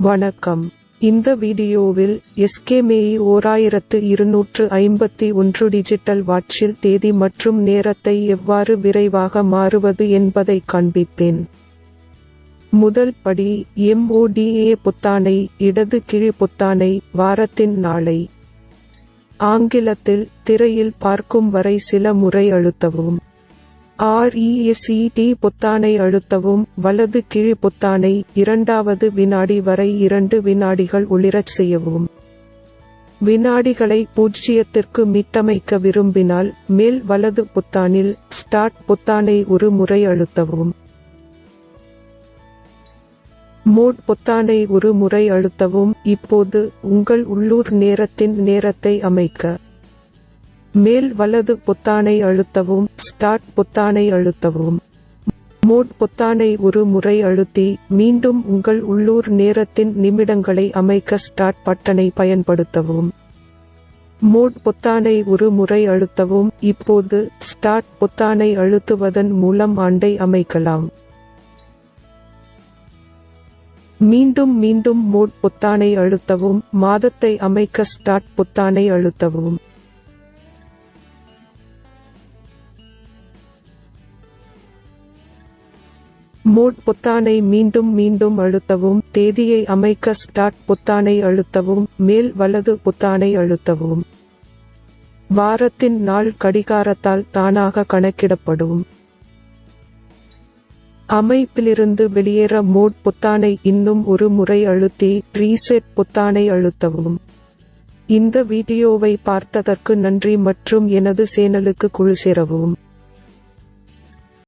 வணக்கம். இந்த வீடியோவில் Skmei 1251 டிஜிட்டல் வாட்சில் தேதி மற்றும் நேரத்தை எவ்வாறு விரைவாக மாறுவது என்பதை காண்பிப்பேன். முதல் படி, MODA பொத்தானை, இடது கீழ் பொத்தானை, வாரத்தின் நாளை. ஆங்கிலத்தில் திரையில் பார்க்கும் வரை சில முறை அழுத்தவும். RESET பொத்தானை அழுத்தவும். வலது கீழ் பொத்தானை, இரண்டாவது வினாடி வரை 2 வினாடிகள் ஒளிரச் செய்யவும். வினாடிகளை 0க்கு மீட்டமைக்க விரும்பினால் மேல் வலது பொத்தானில் ஸ்டார்ட் பொத்தானை ஒரு முறை அழுத்தவும். மோட் பொத்தானை ஒரு முறை அழுத்தவும். இப்போது உங்கள் உள்ளூர் நேரத்தின் நேரத்தை அமைக்க மேல் வலது பொத்தானை அழுத்தவும். ஸ்டார்ட் பொத்தானை அழுத்தவும். மோட் பொத்தானை ஒரு முறை அழுத்தி மீண்டும் உங்கள் உள்ளூர் நேரத்தின் நிமிடங்களை அமைக்க ஸ்டார்ட் பட்டனை பயன்படுத்தவும். மோட் பொத்தானை ஒரு முறை அழுத்தவும். இப்போது ஸ்டார்ட் பொத்தானை அழுத்துவதன் மூலம் ஆண்டை அமைக்கலாம். மீண்டும் மோட் பொத்தானை அழுத்தவும். மாதத்தை அமைக்க ஸ்டார்ட் பொத்தானை அழுத்தவும். மோட் பொத்தானை மீண்டும் அழுத்தவும். தேதியை அமைக்க ஸ்டார்ட் பொத்தானை அழுத்தவும். மேல் வலது பொத்தானை அழுத்தவும். வாரத்தின் நாள் கடிகாரத்தால் தானாக கணக்கிடப்படும். அமைப்பிலிருந்து வெளியேற மோட் பொத்தானை இன்னும் ஒரு முறை அழுத்தி ரீசெட் பொத்தானை அழுத்தவும். இந்த வீடியோவை பார்த்ததற்கு நன்றி மற்றும் எனது சேனலுக்கு குழு சேரவும்.